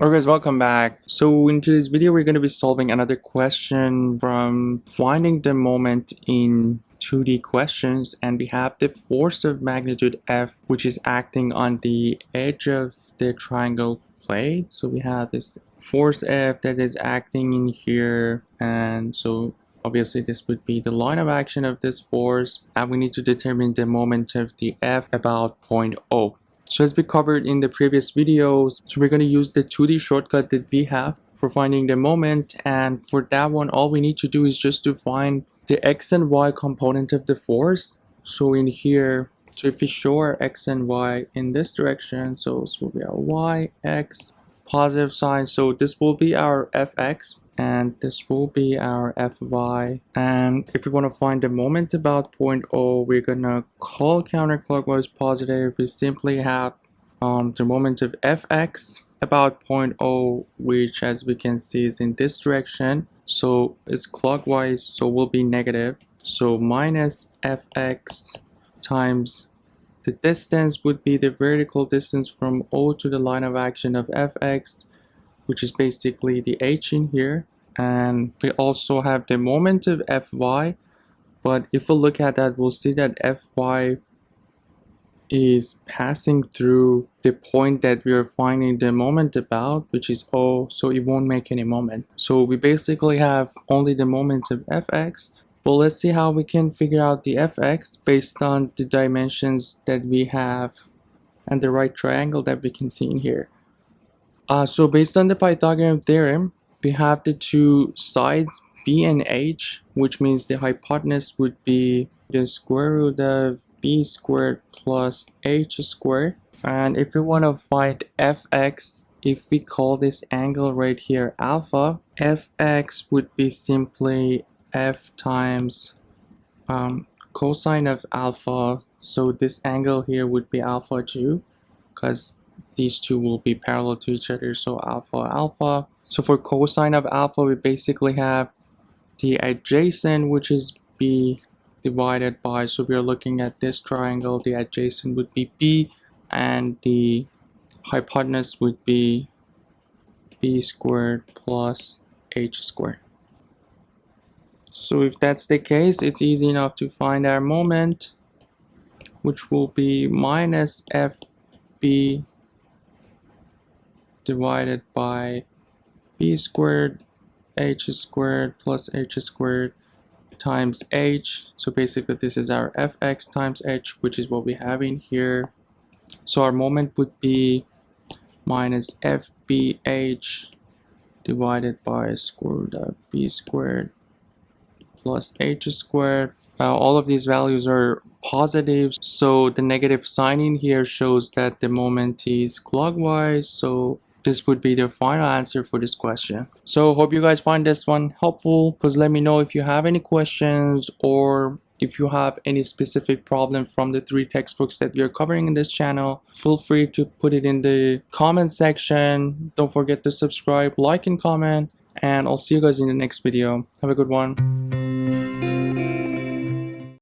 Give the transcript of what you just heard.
Alright guys, welcome back. So in today's video we're going to be solving another question from finding the moment in 2D questions, and we have the force of magnitude F which is acting on the edge of the triangle plate. So we have this force F that is acting in here, and so obviously this would be the line of action of this force, and we need to determine the moment of the F about point O. So as we covered in the previous videos, so we're going to use the 2D shortcut that we have for finding the moment, and for that one all we need to do is just to find the x and y component of the force. So in here, so if we show our x and y in this direction, so this will be our y, x, positive sign, so this will be our fx and this will be our fy. And if we want to find the moment about point O, we're gonna call counterclockwise positive. We simply have the moment of fx about point O, which as we can see is in this direction, so it's clockwise, so will be negative. So minus fx times the distance would be the vertical distance from O to the line of action of fx, which is basically the h in here. And we also have the moment of fy, but if we look at that, we'll see that fy is passing through the point that we are finding the moment about, which is O, so it won't make any moment. So we basically have only the moment of fx. But let's see how we can figure out the fx based on the dimensions that we have and the right triangle that we can see in here. So based on the Pythagorean theorem, we have the two sides b and h, which means the hypotenuse would be the square root of b squared plus h squared. And if we want to find fx, if we call this angle right here alpha, fx would be simply f times cosine of alpha. So this angle here would be alpha 2, because these two will be parallel to each other, so alpha alpha. So for cosine of alpha, we basically have the adjacent, which is b divided by, so we are looking at this triangle, the adjacent would be b, and the hypotenuse would be b squared plus h squared. So if that's the case, it's easy enough to find our moment, which will be minus fb divided by b squared h squared plus h squared times h. So basically this is our fx times h, which is what we have in here. So our moment would be minus fbh divided by square root of b squared plus h squared. All of these values are positive, so the negative sign in here shows that the moment is clockwise. So this would be the final answer for this question. So hope you guys find this one helpful. Please let me know if you have any questions, or if you have any specific problem from the 3 textbooks that we are covering in this channel. Feel free to put it in the comment section. Don't forget to subscribe, like, and comment, and I'll see you guys in the next video. Have a good one.